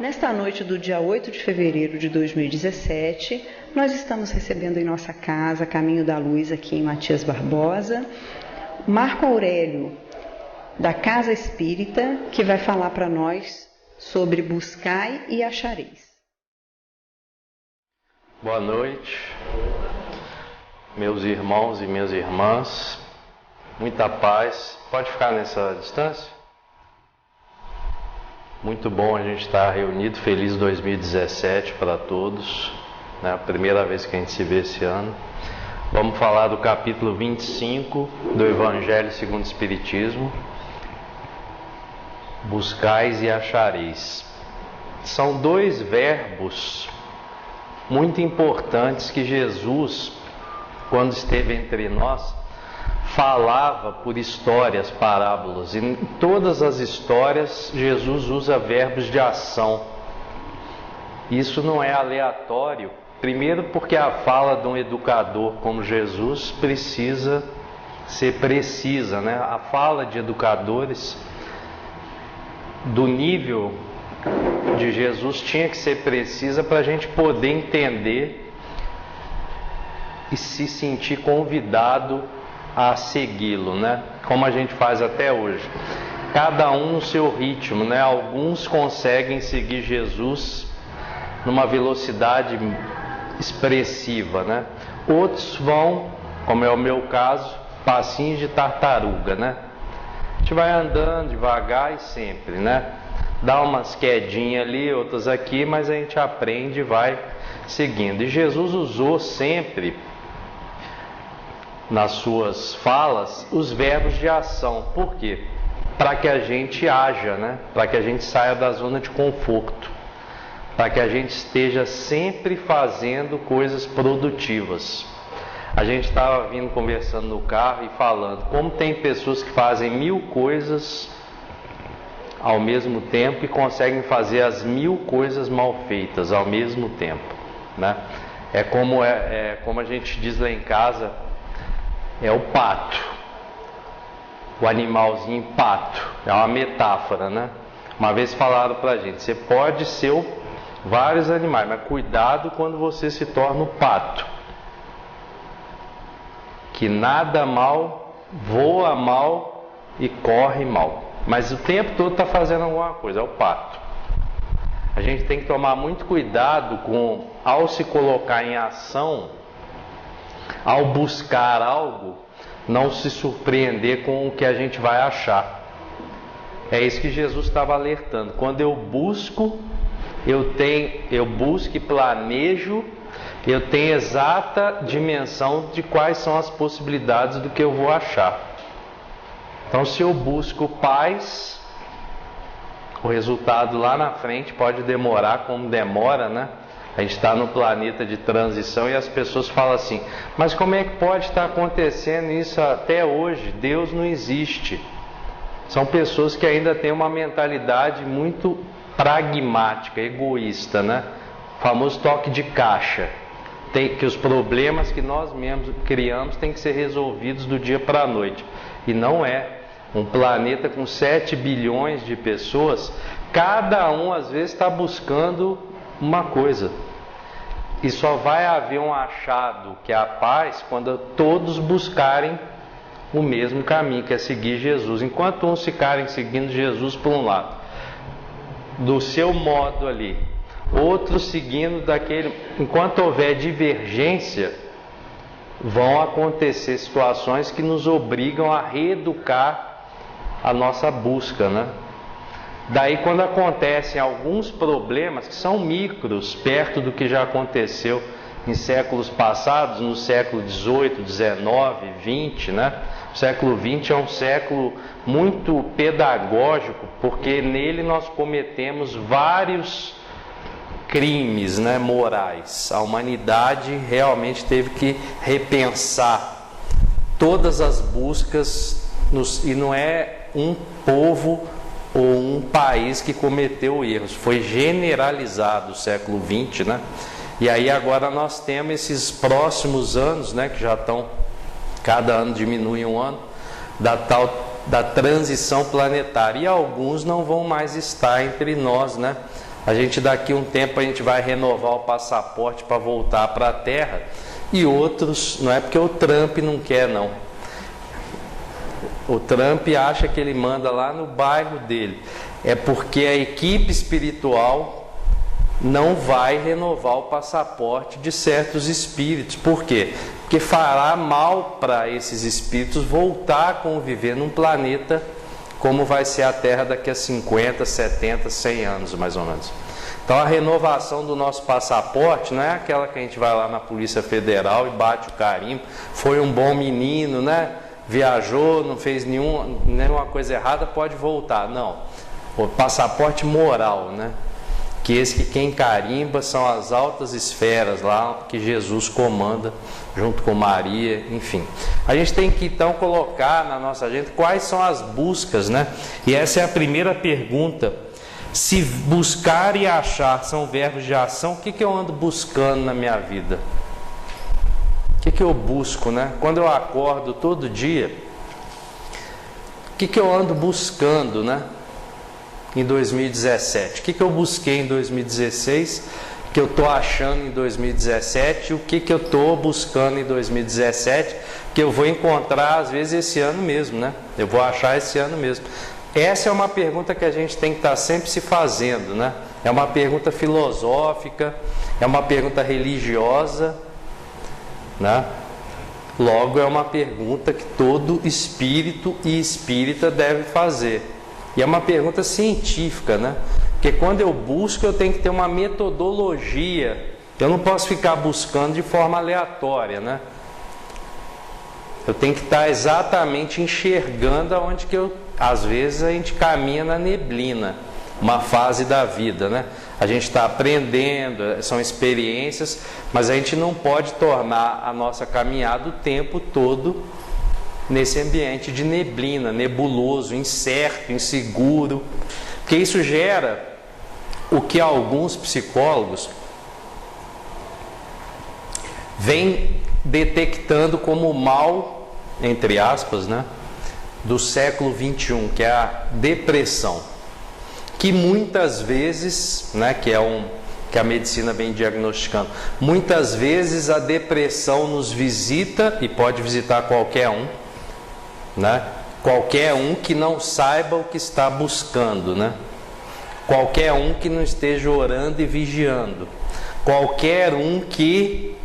Nesta noite do dia 8 de fevereiro de 2017, nós estamos recebendo em nossa casa, Caminho da Luz, aqui em Matias Barbosa, Marco Aurélio, da Casa Espírita, que vai falar para nós sobre buscai e achareis. Boa noite, meus irmãos e minhas irmãs, muita paz. Pode ficar nessa distância? Muito bom a gente estar reunido, feliz 2017 para todos, né? A primeira vez que a gente se vê esse ano. Vamos falar do capítulo 25 do Evangelho segundo o Espiritismo. Buscais e achareis. São dois verbos muito importantes que Jesus, quando esteve entre nós, falava por histórias, parábolas. E em todas as histórias, Jesus usa verbos de ação. Isso não é aleatório. Primeiro porque a fala de um educador como Jesus precisa ser precisa, né? A fala de educadores do nível de Jesus tinha que ser precisa para a gente poder entender e se sentir convidado a segui-lo, né? Como a gente faz até hoje. Cada um no seu ritmo, né? Alguns conseguem seguir Jesus numa velocidade expressiva, né? Outros vão, como é o meu caso, passinhos de tartaruga, né? A gente vai andando devagar e sempre, né? Dá umas quedinhas ali, outras aqui, mas a gente aprende e vai seguindo. E Jesus usou sempre nas suas falas os verbos de ação. Por quê? Para que a gente haja, né? Para que a gente saia da zona de conforto, para que a gente esteja sempre fazendo coisas produtivas. A gente estava vindo conversando no carro e falando como tem pessoas que fazem 1000 coisas ao mesmo tempo e conseguem fazer as 1000 coisas mal feitas ao mesmo tempo, né? É como a gente diz lá em casa, é o pato, o animalzinho pato, é uma metáfora, né? Uma vez falaram pra gente, você pode ser vários animais, mas cuidado quando você se torna o pato, que nada mal, voa mal e corre mal, mas o tempo todo está fazendo alguma coisa, é o pato. A gente tem que tomar muito cuidado ao se colocar em ação, ao buscar algo, não se surpreender com o que a gente vai achar. É isso que Jesus estava alertando. Quando eu busco, eu busco e planejo, eu tenho exata dimensão de quais são as possibilidades do que eu vou achar. Então, se eu busco paz, o resultado lá na frente pode demorar como demora, né? A gente está no planeta de transição e as pessoas falam assim, mas como é que pode estar acontecendo isso até hoje? Deus não existe. São pessoas que ainda têm uma mentalidade muito pragmática, egoísta, né? O famoso toque de caixa. Que os problemas que nós mesmos criamos têm que ser resolvidos do dia para a noite. E não é. Um planeta com 7 bilhões de pessoas, cada um às vezes está buscando uma coisa. E só vai haver um achado que é a paz quando todos buscarem o mesmo caminho, que é seguir Jesus. Enquanto uns ficarem seguindo Jesus por um lado, do seu modo ali, outros seguindo daquele, enquanto houver divergência, vão acontecer situações que nos obrigam a reeducar a nossa busca, né? Daí quando acontecem alguns problemas que são micros, perto do que já aconteceu em séculos passados, no século XVIII, XIX, XX, né? O século XX é um século muito pedagógico, porque nele nós cometemos vários crimes, né, morais. A humanidade realmente teve que repensar todas as buscas, e não é um povo ou um país que cometeu erros, foi generalizado o século XX, né? E aí agora nós temos esses próximos anos, né, que já estão, cada ano diminui um ano, da transição planetária, e alguns não vão mais estar entre nós, né? A gente daqui um tempo a gente vai renovar o passaporte para voltar para a Terra, e outros, não é porque o Trump não quer não. O Trump acha que ele manda lá no bairro dele. É porque a equipe espiritual não vai renovar o passaporte de certos espíritos. Por quê? Porque fará mal para esses espíritos voltar a conviver num planeta como vai ser a Terra daqui a 50, 70, 100 anos, mais ou menos. Então a renovação do nosso passaporte não é aquela que a gente vai lá na Polícia Federal e bate o carimbo, foi um bom menino, né? Viajou, não fez nenhuma coisa errada, pode voltar. Não. O passaporte moral, né? Que quem carimba são as altas esferas lá que Jesus comanda junto com Maria, enfim. A gente tem que então colocar na nossa agenda quais são as buscas, né? E essa é a primeira pergunta. Se buscar e achar são verbos de ação, o que eu ando buscando na minha vida? O que eu busco, né? Quando eu acordo todo dia, o que eu ando buscando, né? Em 2017, o que eu busquei em 2016, que eu estou achando em 2017, e o que eu estou buscando em 2017, que eu vou encontrar às vezes esse ano mesmo, né? Eu vou achar esse ano mesmo. Essa é uma pergunta que a gente tem que estar sempre se fazendo, né? É uma pergunta filosófica, é uma pergunta religiosa, né? Logo é uma pergunta que todo espírito e espírita deve fazer. E é uma pergunta científica, né? Porque quando eu busco, eu tenho que ter uma metodologia. Eu não posso ficar buscando de forma aleatória, né? Eu tenho que estar exatamente enxergando aonde que às vezes a gente caminha na neblina, uma fase da vida, né? A gente está aprendendo, são experiências, mas a gente não pode tornar a nossa caminhada o tempo todo nesse ambiente de neblina, nebuloso, incerto, inseguro, porque isso gera o que alguns psicólogos vêm detectando como mal, entre aspas, né, do século 21, que é a depressão, que muitas vezes, né, que a medicina vem diagnosticando, muitas vezes a depressão nos visita, e pode visitar qualquer um, né? Qualquer um que não saiba o que está buscando, né? Qualquer um que não esteja orando e vigiando, qualquer um que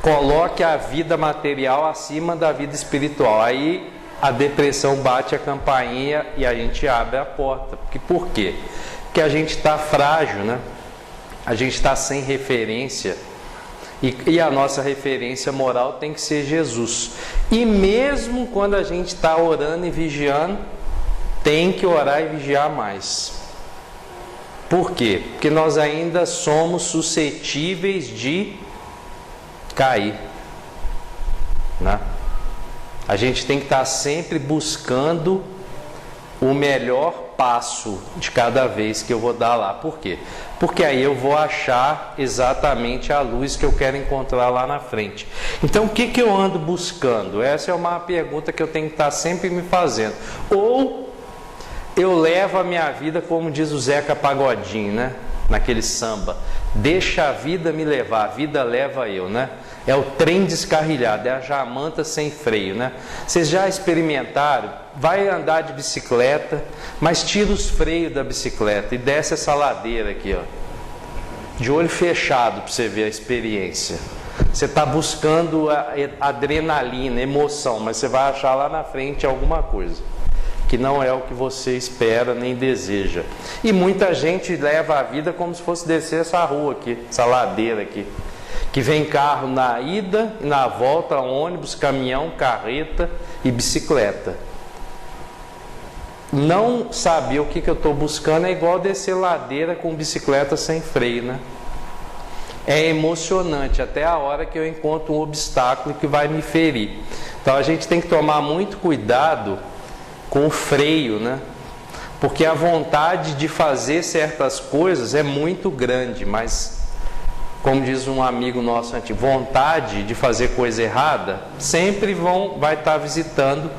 coloque a vida material acima da vida espiritual. Aí a depressão bate a campainha e a gente abre a porta. Por quê? Porque a gente está frágil, né? A gente está sem referência. E a nossa referência moral tem que ser Jesus. E mesmo quando a gente está orando e vigiando, tem que orar e vigiar mais. Por quê? Porque nós ainda somos suscetíveis de cair, né? A gente tem que estar sempre buscando o melhor passo de cada vez que eu vou dar lá. Por quê? Porque aí eu vou achar exatamente a luz que eu quero encontrar lá na frente. Então o que eu ando buscando? Essa é uma pergunta que eu tenho que estar sempre me fazendo. Ou eu levo a minha vida, como diz o Zeca Pagodinho, né? Naquele samba, deixa a vida me levar, a vida leva eu, né? É o trem descarrilhado, é a jamanta sem freio, né? Vocês já experimentaram? Vai andar de bicicleta, mas tira os freios da bicicleta e desce essa ladeira aqui, ó, de olho fechado, para você ver a experiência. Você está buscando a adrenalina, emoção, mas você vai achar lá na frente alguma coisa que não é o que você espera nem deseja. E muita gente leva a vida como se fosse descer essa rua aqui, essa ladeira aqui, que vem carro na ida e na volta, ônibus, caminhão, carreta e bicicleta. Não saber o que eu estou buscando é igual descer ladeira com bicicleta sem freio, né? É emocionante até a hora que eu encontro um obstáculo que vai me ferir. Então a gente tem que tomar muito cuidado com o freio, né? Porque a vontade de fazer certas coisas é muito grande, mas, como diz um amigo nosso antigo, vontade de fazer coisa errada sempre vai estar visitando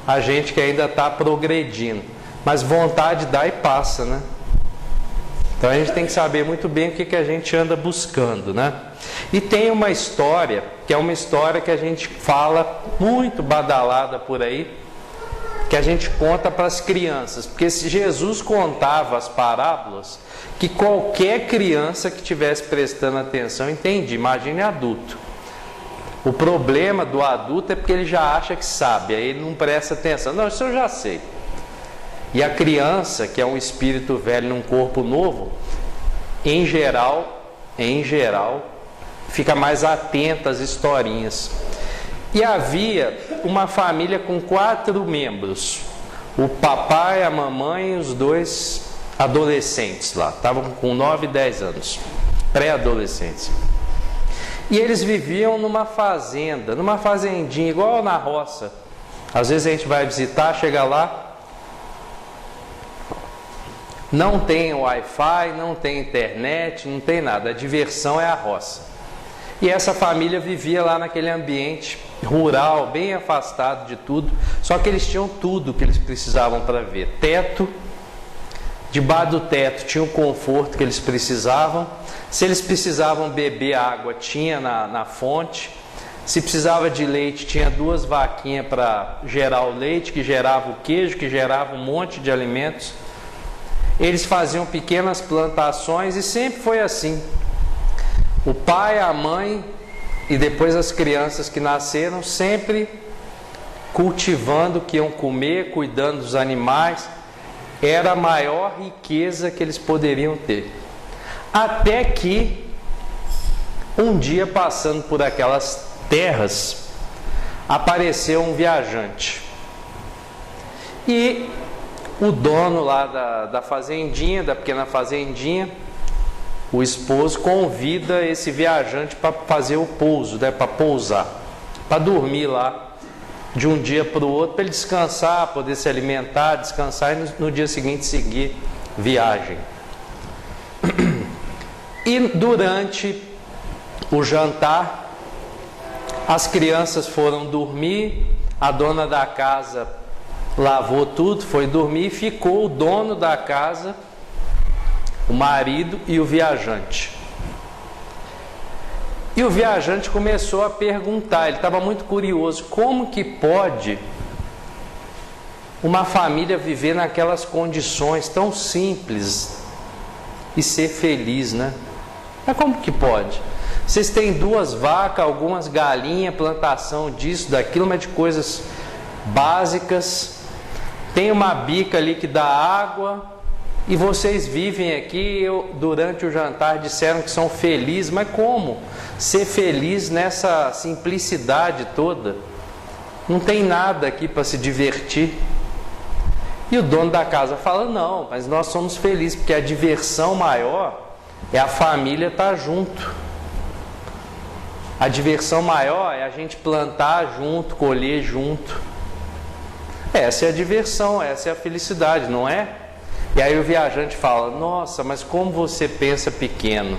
a gente que ainda está progredindo. Mas vontade dá e passa, né? Então a gente tem que saber muito bem o que a gente anda buscando, né? E tem uma história, que é uma história que a gente fala muito badalada por aí, que a gente conta para as crianças, porque se Jesus contava as parábolas, que qualquer criança que estivesse prestando atenção entendia, imagine adulto. O problema do adulto é porque ele já acha que sabe, aí ele não presta atenção. Não, isso eu já sei. E a criança, que é um espírito velho num corpo novo, em geral, fica mais atenta às historinhas. E havia uma família com 4 membros, o papai, a mamãe e os 2 adolescentes lá, estavam com 9 e 10 anos, pré-adolescentes. E eles viviam numa fazenda, numa fazendinha, igual na roça. Às vezes a gente vai visitar, chega lá, não tem Wi-Fi, não tem internet, não tem nada, a diversão é a roça. E essa família vivia lá naquele ambiente rural, bem afastado de tudo, só que eles tinham tudo que eles precisavam para ver. Teto, debaixo do teto tinha o conforto que eles precisavam. Se eles precisavam beber água, tinha na fonte. Se precisava de leite, tinha 2 vaquinhas para gerar o leite, que gerava o queijo, que gerava um monte de alimentos. Eles faziam pequenas plantações e sempre foi assim. O pai, a mãe e depois as crianças que nasceram, sempre cultivando o que iam comer, cuidando dos animais. Era a maior riqueza que eles poderiam ter. Até que, um dia passando por aquelas terras, apareceu um viajante. E o dono lá da fazendinha, da pequena fazendinha, o esposo convida esse viajante para fazer o pouso, né, para pousar, para dormir lá de um dia para o outro, para ele descansar, poder se alimentar, descansar e no dia seguinte seguir viagem. E durante o jantar, as crianças foram dormir, a dona da casa lavou tudo, foi dormir e ficou o dono da casa, o marido e o viajante. E o viajante começou a perguntar, ele estava muito curioso, como que pode uma família viver naquelas condições tão simples e ser feliz, né? Mas como que pode? Vocês têm 2 vacas, algumas galinhas, plantação disso, daquilo, mas de coisas básicas. Tem uma bica ali que dá água e vocês vivem aqui. Durante o jantar disseram que são felizes, mas como ser feliz nessa simplicidade toda? Não tem nada aqui para se divertir. E o dono da casa fala, não, mas nós somos felizes, porque a diversão maior é a família estar junto. A diversão maior é a gente plantar junto, colher junto. Essa é a diversão, essa é a felicidade, não é? E aí o viajante fala, nossa, mas como você pensa pequeno.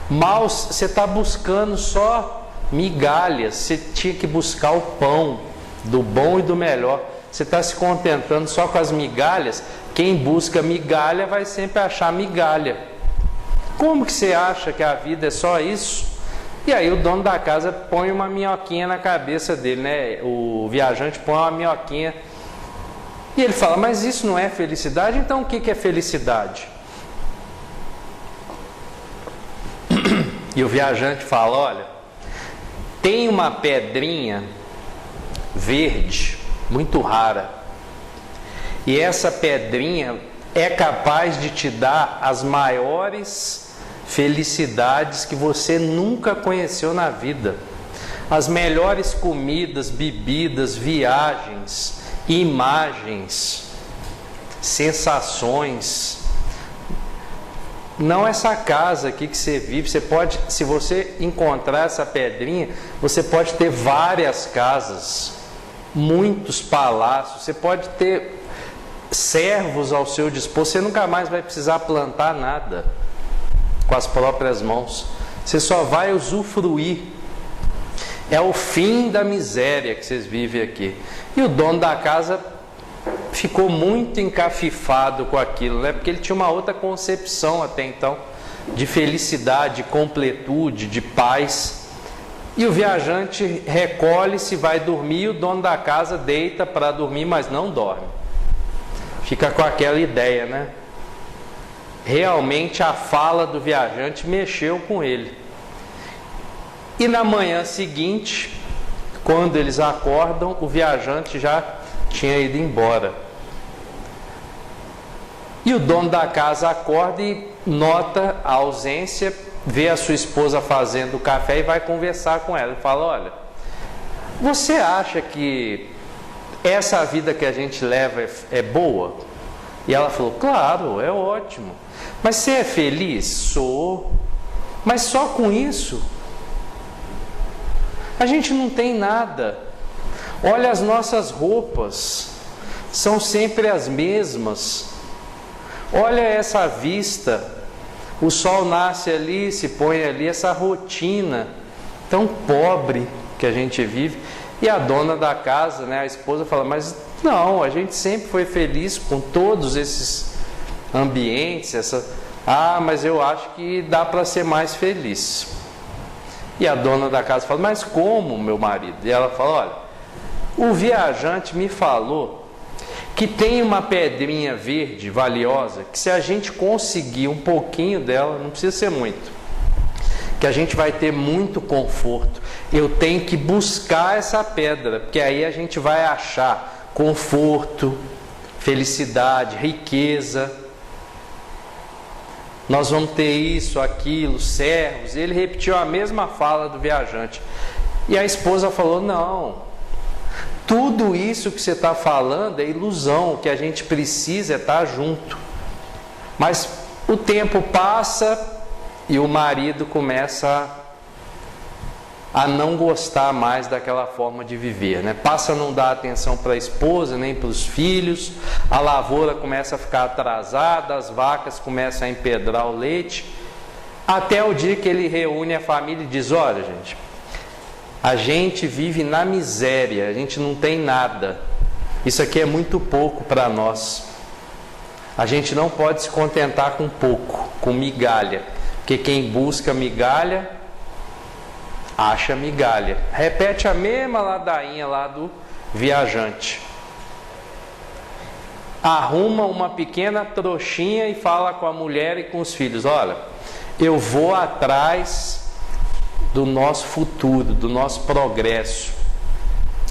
Mal você está buscando só migalhas, você tinha que buscar o pão do bom e do melhor. Você está se contentando só com as migalhas. Quem busca migalha vai sempre achar migalha. Como que você acha que a vida é só isso? E aí o dono da casa põe uma minhoquinha na cabeça dele, né? O viajante põe uma minhoquinha. E ele fala, mas isso não é felicidade? Então o que é felicidade? E o viajante fala, olha, tem uma pedrinha verde, muito rara, e essa pedrinha é capaz de te dar as maiores felicidades que você nunca conheceu na vida. As melhores comidas, bebidas, viagens, imagens, sensações. Não essa casa aqui que você vive, você pode, se você encontrar essa pedrinha, você pode ter várias casas, muitos palácios, você pode ter servos ao seu dispor, você nunca mais vai precisar plantar nada com as próprias mãos, você só vai usufruir. É o fim da miséria que vocês vivem aqui. E o dono da casa ficou muito encafifado com aquilo, né? Porque ele tinha uma outra concepção até então de felicidade, de completude, de paz. E o viajante recolhe-se, vai dormir, e o dono da casa deita para dormir, mas não dorme. Fica com aquela ideia, né? Realmente a fala do viajante mexeu com ele. E na manhã seguinte, quando eles acordam, o viajante já tinha ido embora. E o dono da casa acorda e nota a ausência, vê a sua esposa fazendo o café e vai conversar com ela. Ele fala: olha, você acha que essa vida que a gente leva é boa? E ela falou: claro, é ótimo. Mas você é feliz? Sou. Mas só com isso? A gente não tem nada. Olha, as nossas roupas são sempre as mesmas. Olha essa vista, o sol nasce ali, se põe ali, essa rotina tão pobre que a gente vive. E a dona da casa, né, a esposa, fala: mas não, a gente sempre foi feliz com todos esses ambientes, mas eu acho que dá para ser mais feliz. E a dona da casa fala: mas como, meu marido? E ela fala: olha, o viajante me falou que tem uma pedrinha verde valiosa, que se a gente conseguir um pouquinho dela, não precisa ser muito, que a gente vai ter muito conforto. Eu tenho que buscar essa pedra, porque aí a gente vai achar conforto, felicidade, riqueza. Nós vamos ter isso, aquilo, servos. Ele repetiu a mesma fala do viajante. E a esposa falou: não, tudo isso que você está falando é ilusão, o que a gente precisa é estar junto. Mas o tempo passa e o marido começa a não gostar mais daquela forma de viver, né? Passa a não dar atenção para a esposa, nem para os filhos, a lavoura começa a ficar atrasada, as vacas começam a empedrar o leite, até o dia que ele reúne a família e diz: olha, gente, a gente vive na miséria, a gente não tem nada, isso aqui é muito pouco para nós, a gente não pode se contentar com pouco, com migalha, porque quem busca migalha acha migalha. Repete a mesma ladainha lá do viajante. Arruma uma pequena trouxinha e fala com a mulher e com os filhos: olha, eu vou atrás do nosso futuro, do nosso progresso,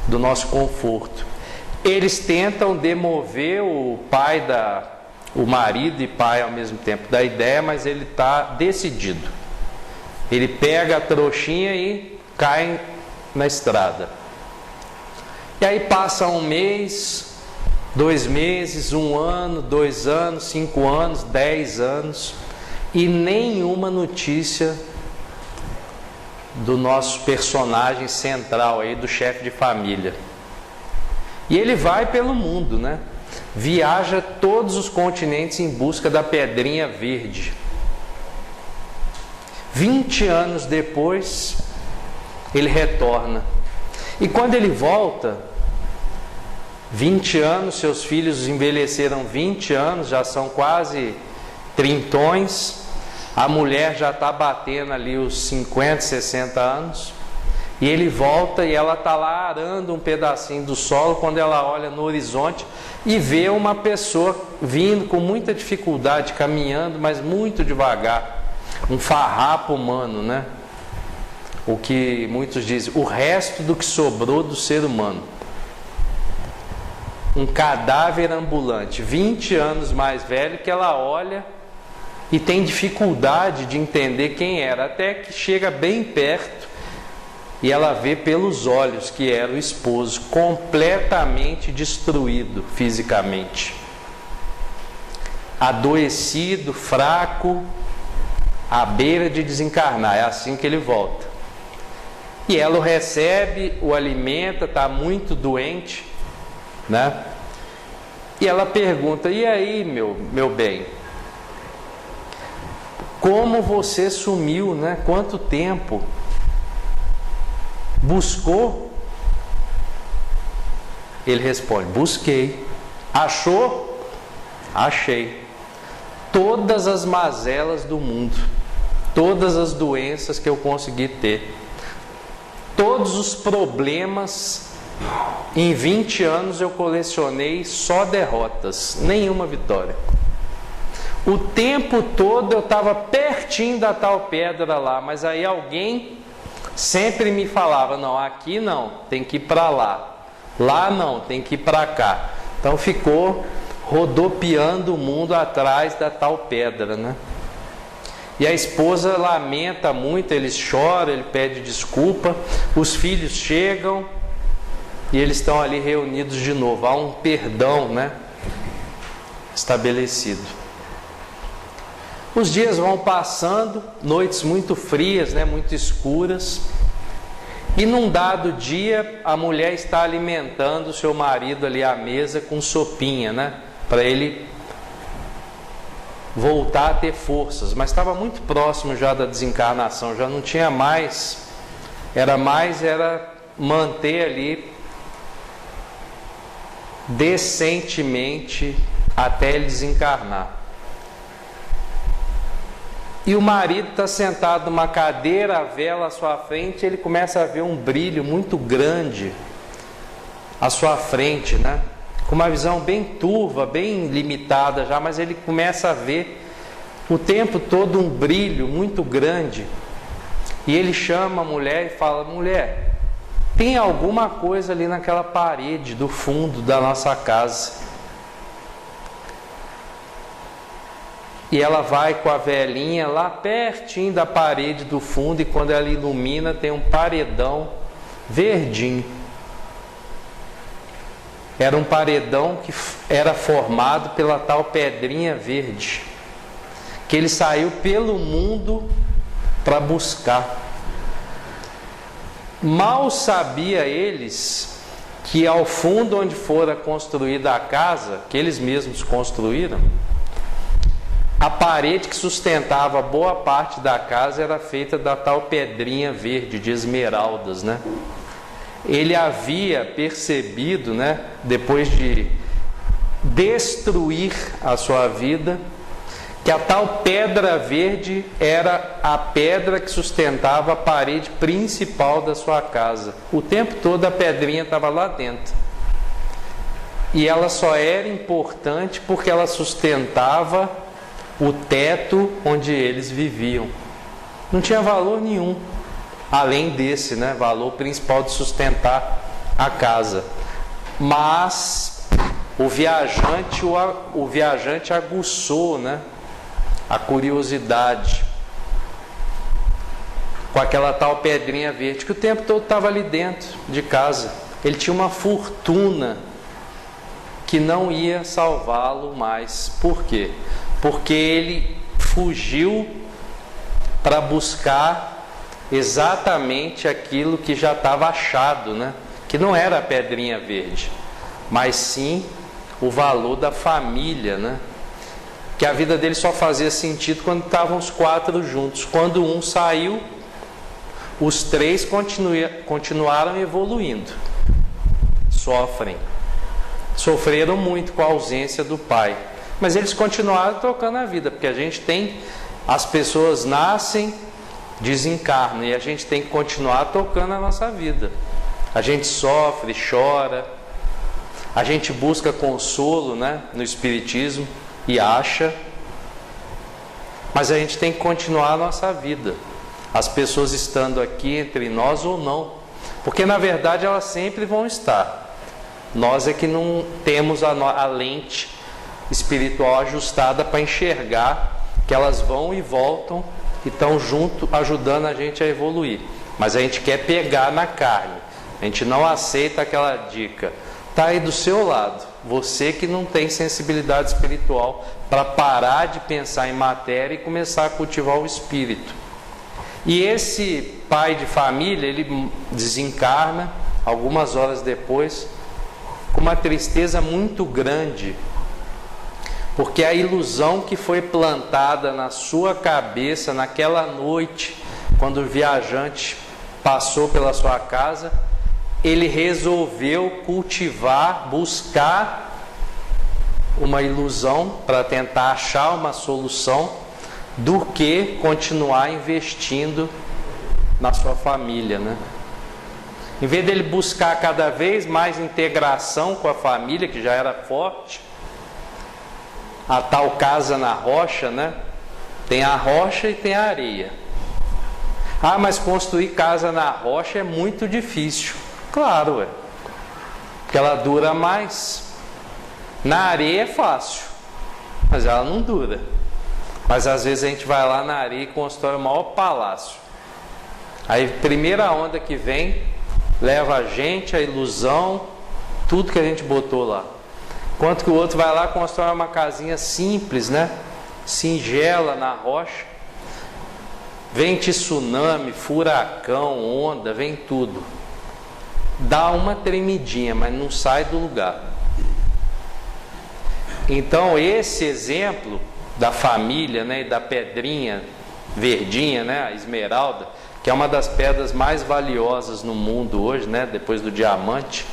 do nosso conforto. Eles tentam demover o marido e pai ao mesmo tempo da ideia, mas ele está decidido. Ele pega a trouxinha e cai na estrada. E aí passa 1 mês, 2 meses, 1 ano, 2 anos, 5 anos, 10 anos, e nenhuma notícia do nosso personagem central aí, do chefe de família. E ele vai pelo mundo, né? Viaja todos os continentes em busca da pedrinha verde. 20 anos depois, ele retorna. E quando ele volta, 20 anos, seus filhos envelheceram 20 anos, já são quase trintões. A mulher já está batendo ali os 50, 60 anos. E ele volta e ela está lá arando um pedacinho do solo, quando ela olha no horizonte e vê uma pessoa vindo com muita dificuldade, caminhando, mas muito devagar. Um farrapo humano, né? O que muitos dizem, o resto do que sobrou do ser humano. Um cadáver ambulante, 20 anos mais velho, que ela olha e tem dificuldade de entender quem era, até que chega bem perto e ela vê pelos olhos que era o esposo, completamente destruído fisicamente, adoecido, fraco, à beira de desencarnar. É assim que ele volta. E ela o recebe, o alimenta, está muito doente, né? E ela pergunta: e aí, meu bem, como você sumiu, né? Quanto tempo? Buscou? Ele responde: busquei, Achou? Achei. Todas as mazelas do mundo, todas as doenças que eu consegui ter, todos os problemas, em 20 anos eu colecionei só derrotas, nenhuma vitória. O tempo todo eu estava pertinho da tal pedra lá, mas aí alguém sempre me falava, não, aqui não, tem que ir para lá, lá não, tem que ir para cá. Então ficou rodopiando o mundo atrás da tal pedra, né? E a esposa lamenta muito, ele chora, ele pede desculpa, os filhos chegam e eles estão ali reunidos de novo. Há um perdão, né, estabelecido. Os dias vão passando, noites muito frias, né, muito escuras, e num dado dia a mulher está alimentando o seu marido ali à mesa com sopinha, né, para ele voltar a ter forças, mas estava muito próximo já da desencarnação, já não tinha mais, era manter ali decentemente até ele desencarnar. E o marido está sentado numa cadeira, a vela à sua frente, ele começa a ver um brilho muito grande à sua frente, né? Com uma visão bem turva, bem limitada já, mas ele começa a ver o tempo todo um brilho muito grande. E ele chama a mulher e fala, mulher, tem alguma coisa ali naquela parede do fundo da nossa casa. E ela vai com a velinha lá pertinho da parede do fundo, e quando ela ilumina tem um paredão verdinho. Era um paredão que era formado pela tal pedrinha verde, que ele saiu pelo mundo para buscar. Mal sabia eles que ao fundo onde fora construída a casa, que eles mesmos construíram, a parede que sustentava boa parte da casa era feita da tal pedrinha verde, de esmeraldas, né? Ele havia percebido, né, depois de destruir a sua vida, que a tal pedra verde era a pedra que sustentava a parede principal da sua casa. O tempo todo a pedrinha estava lá dentro. E ela só era importante porque ela sustentava o teto onde eles viviam. Não tinha valor nenhum, além desse, né, valor principal de sustentar a casa. Mas o viajante aguçou, né, a curiosidade com aquela tal pedrinha verde, que o tempo todo estava ali dentro de casa. Ele tinha uma fortuna que não ia salvá-lo mais. Por quê? Porque ele fugiu para buscar exatamente aquilo que já estava achado, né? Que não era a pedrinha verde, mas sim o valor da família, né? Que a vida dele só fazia sentido quando estavam os quatro juntos. Quando um saiu, os três continuaram evoluindo. Sofreram muito com a ausência do pai, mas eles continuaram tocando a vida, porque as pessoas nascem, desencarnam, e a gente tem que continuar tocando a nossa vida. A gente sofre, chora, a gente busca consolo, né, no Espiritismo, e acha, mas a gente tem que continuar a nossa vida, as pessoas estando aqui entre nós ou não, porque na verdade elas sempre vão estar. Nós é que não temos a lente espiritual ajustada para enxergar que elas vão e voltam e estão junto, ajudando a gente a evoluir. Mas a gente quer pegar na carne, a gente não aceita aquela dica. Está aí do seu lado, você que não tem sensibilidade espiritual para parar de pensar em matéria e começar a cultivar o espírito. E esse pai de família, ele desencarna algumas horas depois, com uma tristeza muito grande, porque a ilusão que foi plantada na sua cabeça naquela noite, quando o viajante passou pela sua casa, ele resolveu cultivar, buscar uma ilusão para tentar achar uma solução do que continuar investindo na sua família, né? Em vez dele buscar cada vez mais integração com a família, que já era forte, a tal casa na rocha, né? Tem a rocha e tem a areia. Ah, mas construir casa na rocha é muito difícil. Claro, ué, porque ela dura mais. Na areia é fácil, mas ela não dura. Mas às vezes a gente vai lá na areia e constrói o maior palácio. Aí primeira onda que vem, leva a gente, a ilusão, tudo que a gente botou lá. Enquanto que o outro vai lá e constrói uma casinha simples, né? Singela na rocha. Vem tsunami, furacão, onda, vem tudo. Dá uma tremidinha, mas não sai do lugar. Então esse exemplo da família, né, e da pedrinha verdinha, né, a esmeralda, que é uma das pedras mais valiosas no mundo hoje, né, depois do diamante.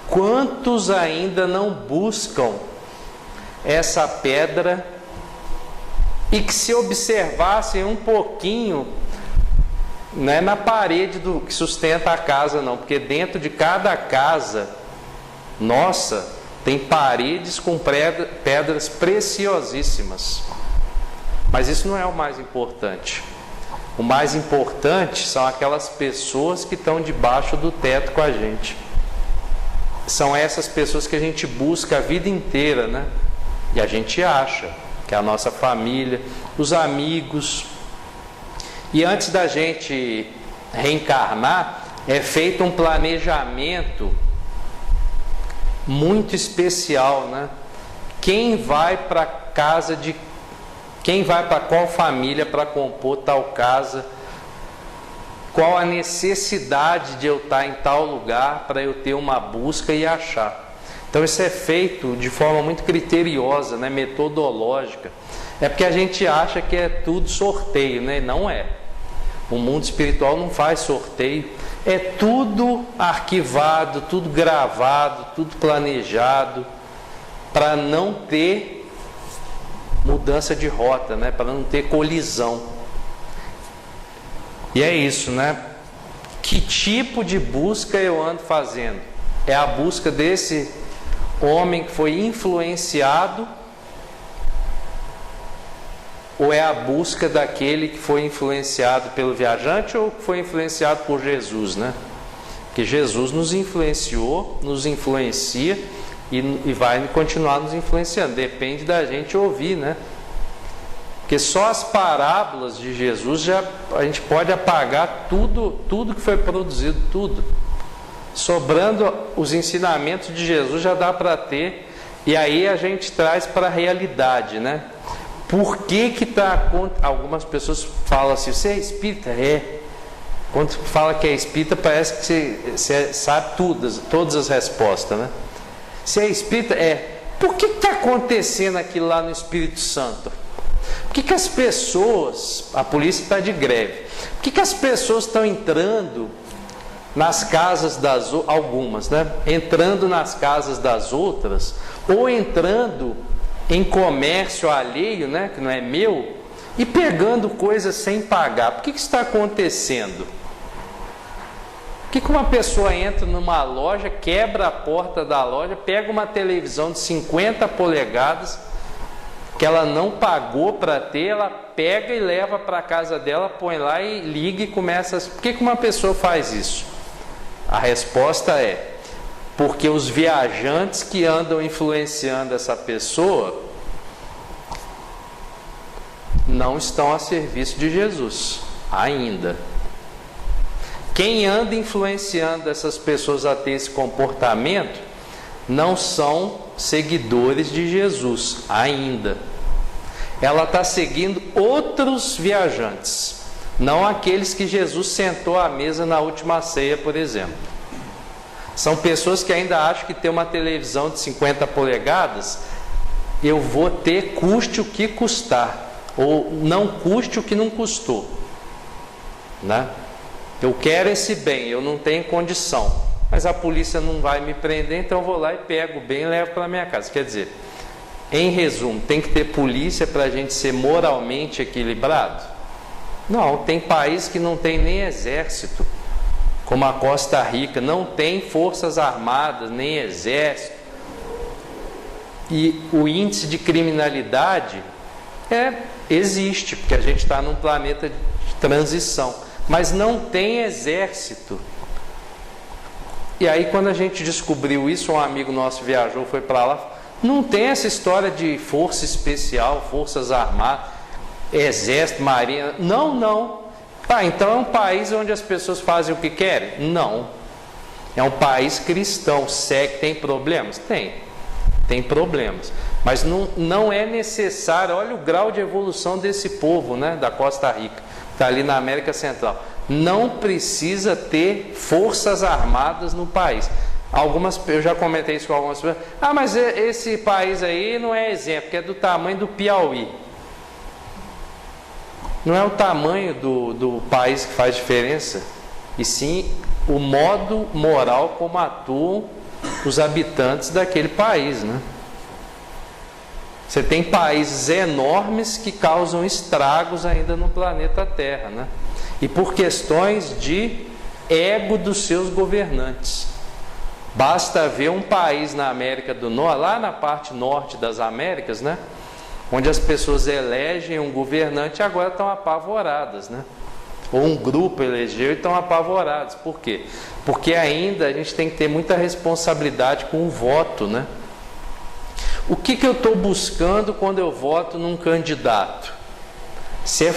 Quantos ainda não buscam essa pedra e que se observassem um pouquinho, não é na parede do que sustenta a casa não, porque dentro de cada casa nossa tem paredes com pedras preciosíssimas. Mas isso não é o mais importante. O mais importante são aquelas pessoas que estão debaixo do teto com a gente. São essas pessoas que a gente busca a vida inteira, né? E a gente acha que é a nossa família, os amigos. E antes da gente reencarnar, é feito um planejamento muito especial, né? Quem vai para casa de... Quem vai para qual família para compor tal casa? Qual a necessidade de eu estar em tal lugar para eu ter uma busca e achar? Então isso é feito de forma muito criteriosa, né? Metodológica. É porque a gente acha que é tudo sorteio, né? Não é. O mundo espiritual não faz sorteio. É tudo arquivado, tudo gravado, tudo planejado, para não ter mudança de rota, né? Para não ter colisão. E é isso, né? Que tipo de busca eu ando fazendo? É a busca desse homem que foi influenciado, ou é a busca daquele que foi influenciado pelo viajante ou que foi influenciado por Jesus, né? Que Jesus nos influenciou, nos influencia e vai continuar nos influenciando. Depende da gente ouvir, né? Porque só as parábolas de Jesus a gente pode apagar tudo que foi produzido, tudo. Sobrando os ensinamentos de Jesus já dá para ter, e aí a gente traz para a realidade, né? Por que está... Algumas pessoas falam assim, você é espírita? É. Quando fala que é espírita, parece que você sabe todas as respostas, né? Se é espírita, é. Por que está acontecendo aquilo lá no Espírito Santo? Por que as pessoas... A polícia está de greve. Por que as pessoas estão entrando nas casas das... Algumas, né? Entrando nas casas das outras, ou entrando em comércio alheio, né? Que não é meu, e pegando coisas sem pagar. Por que está acontecendo? Por que uma pessoa entra numa loja, quebra a porta da loja, pega uma televisão de 50 polegadas, que ela não pagou para ter, ela pega e leva para a casa dela, põe lá e liga e começa... Por que uma pessoa faz isso? A resposta é, porque os viajantes que andam influenciando essa pessoa não estão a serviço de Jesus, ainda. Quem anda influenciando essas pessoas a ter esse comportamento não são seguidores de Jesus, ainda. Ela está seguindo outros viajantes, não aqueles que Jesus sentou à mesa na última ceia, por exemplo. São pessoas que ainda acham que ter uma televisão de 50 polegadas, eu vou ter, custe o que custar, ou não custe o que não custou, né? Eu quero esse bem, eu não tenho condição, mas a polícia não vai me prender, então eu vou lá e pego o bem e levo para minha casa. Quer dizer, em resumo, tem que ter polícia para a gente ser moralmente equilibrado? Não, tem país que não tem nem exército, como a Costa Rica, não tem forças armadas, nem exército. E o índice de criminalidade existe, porque a gente está num planeta de transição, mas não tem exército. E aí quando a gente descobriu isso, um amigo nosso viajou, foi para lá, não tem essa história de força especial, forças armadas, exército, marinha, não. Então é um país onde as pessoas fazem o que querem? Não. É um país cristão, tem problemas? Tem problemas, mas não é necessário. Olha o grau de evolução desse povo, né, da Costa Rica, está ali na América Central. Não precisa ter forças armadas no país. Eu já comentei isso com algumas pessoas. Mas esse país aí não é exemplo, porque é do tamanho do Piauí. Não é o tamanho do país que faz diferença, e sim o modo moral como atuam os habitantes daquele país, né? Você tem países enormes que causam estragos ainda no planeta Terra, né? E por questões de ego dos seus governantes. Basta ver um país na América do Norte, lá na parte norte das Américas, né? Onde as pessoas elegem um governante e agora estão apavoradas, né? Ou um grupo elegeu e estão apavorados. Por quê? Porque ainda a gente tem que ter muita responsabilidade com o voto, né? O que eu estou buscando quando eu voto num candidato? Se é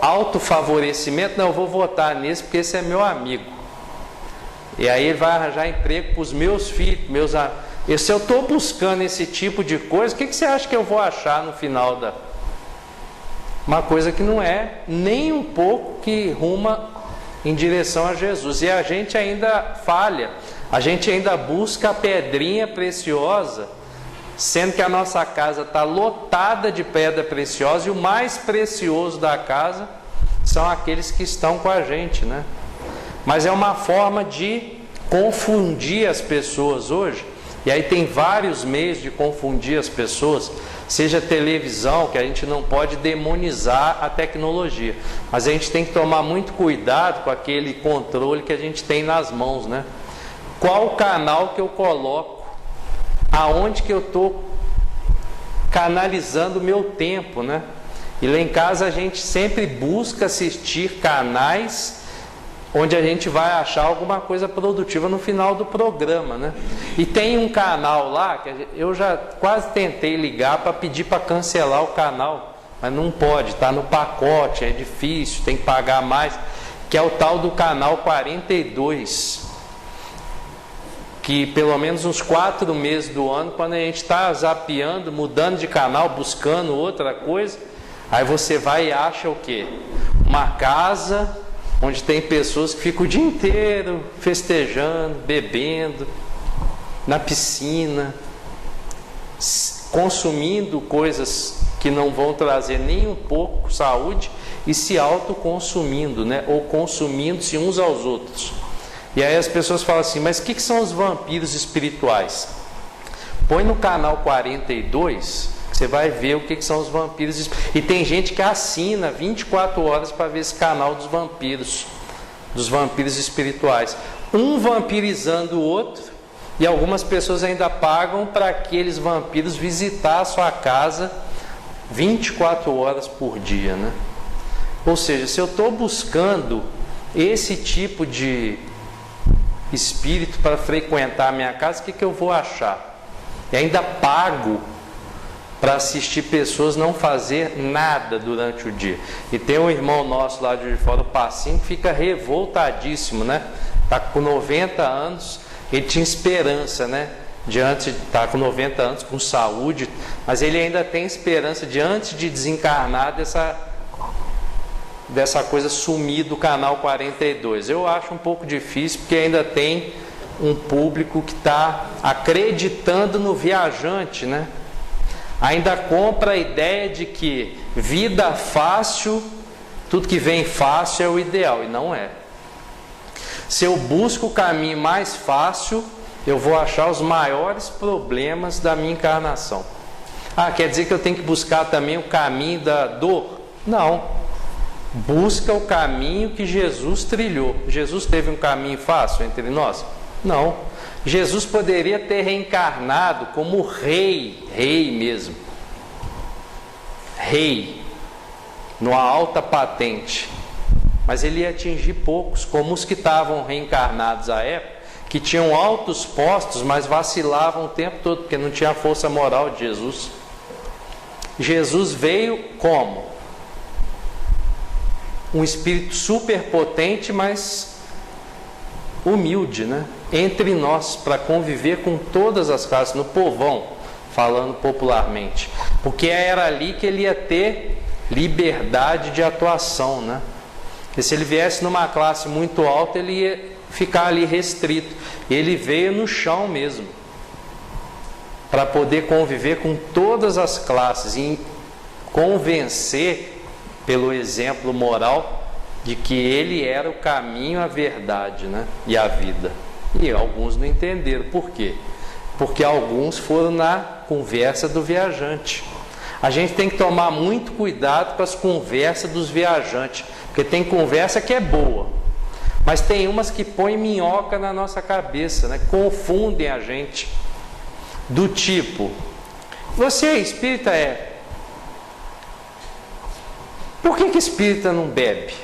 autofavorecimento, não, eu vou votar nesse porque esse é meu amigo. E aí ele vai arranjar emprego para os meus filhos, E se eu estou buscando esse tipo de coisa, o que você acha que eu vou achar no final uma coisa que não é nem um pouco que ruma em direção a Jesus. E a gente ainda falha, a gente ainda busca a pedrinha preciosa, sendo que a nossa casa está lotada de pedra preciosa, e o mais precioso da casa são aqueles que estão com a gente, né? Mas é uma forma de confundir as pessoas hoje. E aí tem vários meios de confundir as pessoas, seja televisão, que a gente não pode demonizar a tecnologia, mas a gente tem que tomar muito cuidado com aquele controle que a gente tem nas mãos, né? Qual canal que eu coloco? Aonde que eu estou canalizando o meu tempo, né? E lá em casa a gente sempre busca assistir canais onde a gente vai achar alguma coisa produtiva no final do programa, né? E tem um canal lá, que eu já quase tentei ligar para pedir para cancelar o canal, mas não pode, está no pacote, é difícil, tem que pagar mais, que é o tal do canal 42, que pelo menos uns 4 meses do ano, quando a gente está zapeando, mudando de canal, buscando outra coisa, aí você vai e acha o quê? Uma casa onde tem pessoas que ficam o dia inteiro festejando, bebendo, na piscina, consumindo coisas que não vão trazer nem um pouco saúde e se autoconsumindo, né? Ou consumindo-se uns aos outros. E aí as pessoas falam assim, mas o que são os vampiros espirituais? Põe no canal 42, você vai ver o que são os vampiros espirituais. E tem gente que assina 24 horas para ver esse canal dos vampiros espirituais. Um vampirizando o outro, e algumas pessoas ainda pagam para aqueles vampiros visitar a sua casa 24 horas por dia, né? Ou seja, se eu estou buscando esse tipo de espírito para frequentar a minha casa, o que eu vou achar? E ainda pago para assistir pessoas não fazer nada durante o dia. E tem um irmão nosso lá de fora, o Passinho, que fica revoltadíssimo, né? Está com 90 anos, ele tinha esperança, né? Está com 90 anos, com saúde, mas ele ainda tem esperança de, antes de desencarnar, dessa coisa sumir do canal 42. Eu acho um pouco difícil, porque ainda tem um público que está acreditando no viajante, né? Ainda compra a ideia de que vida fácil, tudo que vem fácil é o ideal, e não é. Se eu busco o caminho mais fácil, eu vou achar os maiores problemas da minha encarnação. Ah, quer dizer que eu tenho que buscar também o caminho da dor? Não. Busca o caminho que Jesus trilhou. Jesus teve um caminho fácil entre nós? Não. Jesus poderia ter reencarnado como rei mesmo. Rei, numa alta patente. Mas ele ia atingir poucos, como os que estavam reencarnados à época, que tinham altos postos, mas vacilavam o tempo todo, porque não tinha a força moral de Jesus. Jesus veio como? Um espírito superpotente, mas humilde, né? Entre nós, para conviver com todas as classes, no povão, falando popularmente. Porque era ali que ele ia ter liberdade de atuação, né? E se ele viesse numa classe muito alta, ele ia ficar ali restrito. Ele veio no chão mesmo, para poder conviver com todas as classes e convencer, pelo exemplo moral, de que ele era o caminho, a verdade, né? E a vida. E alguns não entenderam. Por quê? Porque alguns foram na conversa do viajante. A gente tem que tomar muito cuidado com as conversas dos viajantes, porque tem conversa que é boa, mas tem umas que põem minhoca na nossa cabeça, né? Confundem a gente. Do tipo, você é espírita? É. Por que espírita não bebe?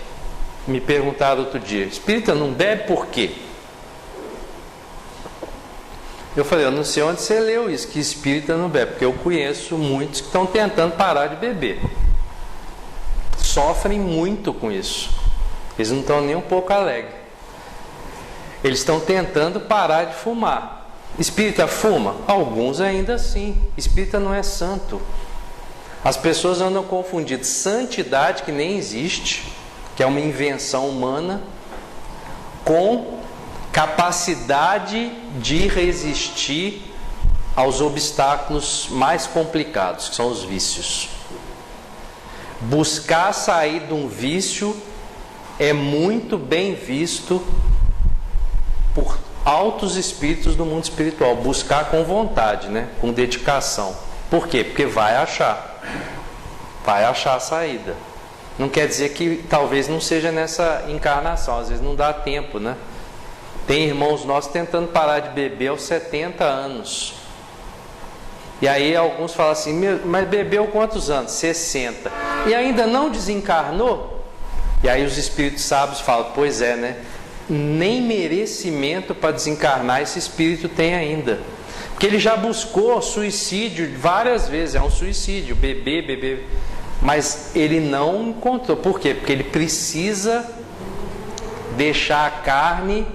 Me perguntaram outro dia. Espírita não bebe por quê? Eu falei, eu não sei onde você leu isso, que espírita não bebe, porque eu conheço muitos que estão tentando parar de beber. Sofrem muito com isso. Eles não estão nem um pouco alegres. Eles estão tentando parar de fumar. Espírita fuma? Alguns ainda sim. Espírita não é santo. As pessoas andam confundindo santidade, que nem existe, que é uma invenção humana, com capacidade de resistir aos obstáculos mais complicados, que são os vícios. Buscar sair de um vício é muito bem visto por altos espíritos do mundo espiritual. Buscar com vontade, né? Com dedicação. Por quê? Porque vai achar a saída. Não quer dizer que talvez não seja nessa encarnação, às vezes não dá tempo, né? Tem irmãos nossos tentando parar de beber aos 70 anos. E aí alguns falam assim, mas bebeu quantos anos? 60. E ainda não desencarnou? E aí os espíritos sábios falam, pois é, né? Nem merecimento para desencarnar esse espírito tem ainda. Porque ele já buscou suicídio várias vezes, é um suicídio, beber. Mas ele não encontrou. Por quê? Porque ele precisa deixar a carne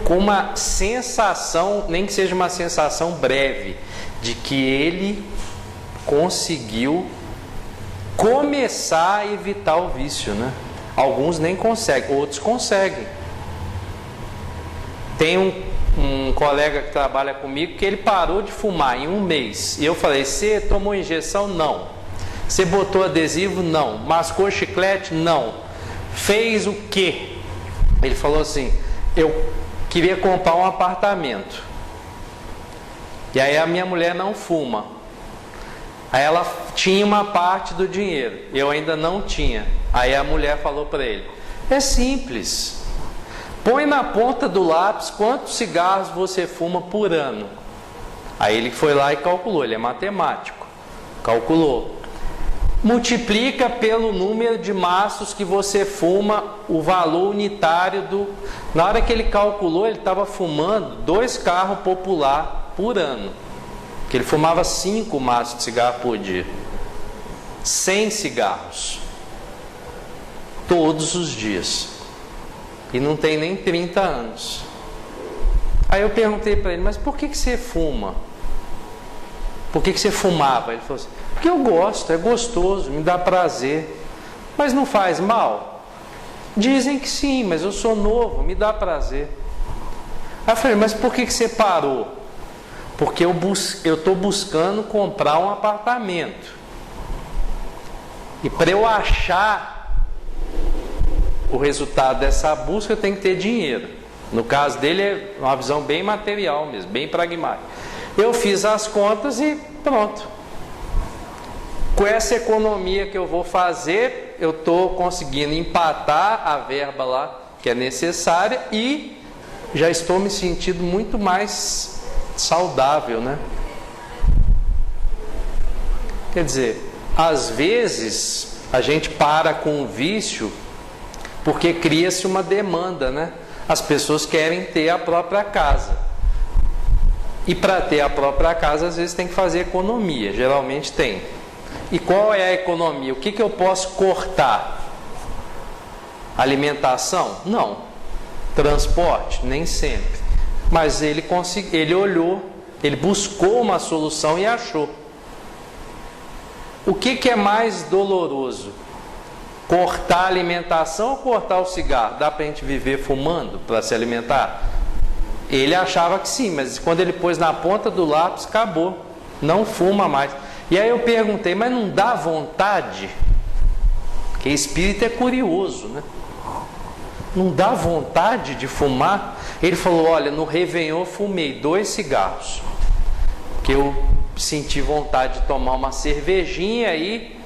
com uma sensação, nem que seja uma sensação breve, de que ele conseguiu começar a evitar o vício, né? Alguns nem conseguem, outros conseguem. Tem um colega que trabalha comigo que ele parou de fumar em um mês. E eu falei, você tomou injeção? Não. Você botou adesivo? Não. Mascou chiclete? Não. Fez o quê? Ele falou assim, eu queria comprar um apartamento. E aí a minha mulher não fuma. Aí ela tinha uma parte do dinheiro, eu ainda não tinha. Aí a mulher falou para ele, é simples. Põe na ponta do lápis quantos cigarros você fuma por ano. Aí ele foi lá e calculou, ele é matemático. Calculou. Multiplica pelo número de maços que você fuma, o valor unitário do... Na hora que ele calculou, ele estava fumando 2 carros popular por ano. Que ele fumava 5 maços de cigarro por dia. 100 cigarros. Todos os dias. E não tem nem 30 anos. Aí eu perguntei para ele, mas por que você fuma? Por que você fumava? Ele falou assim, porque eu gosto, é gostoso, me dá prazer. Mas não faz mal? Dizem que sim, mas eu sou novo, me dá prazer. Aí eu falei, mas por que você parou? Porque eu estou buscando comprar um apartamento. E para eu achar o resultado dessa busca, eu tenho que ter dinheiro. No caso dele, é uma visão bem material mesmo, bem pragmática. Eu fiz as contas e pronto. com essa economia que eu vou fazer, eu estou conseguindo empatar a verba lá que é necessária e já estou me sentindo muito mais saudável, né? Quer dizer, às vezes a gente para com o vício porque cria-se uma demanda, né? As pessoas querem ter a própria casa. E para ter a própria casa, às vezes tem que fazer economia, geralmente tem. E qual é a economia? O que eu posso cortar? Alimentação? Não. Transporte? Nem sempre. Mas ele olhou, ele buscou uma solução e achou. O que é mais doloroso? Cortar a alimentação ou cortar o cigarro? Dá para a gente viver fumando para se alimentar? Ele achava que sim, mas quando ele pôs na ponta do lápis, acabou. Não fuma mais. E aí eu perguntei, mas não dá vontade? Porque espírito é curioso, né? Não dá vontade de fumar? Ele falou, olha, no Réveillon eu fumei 2 cigarros. Porque eu senti vontade de tomar uma cervejinha e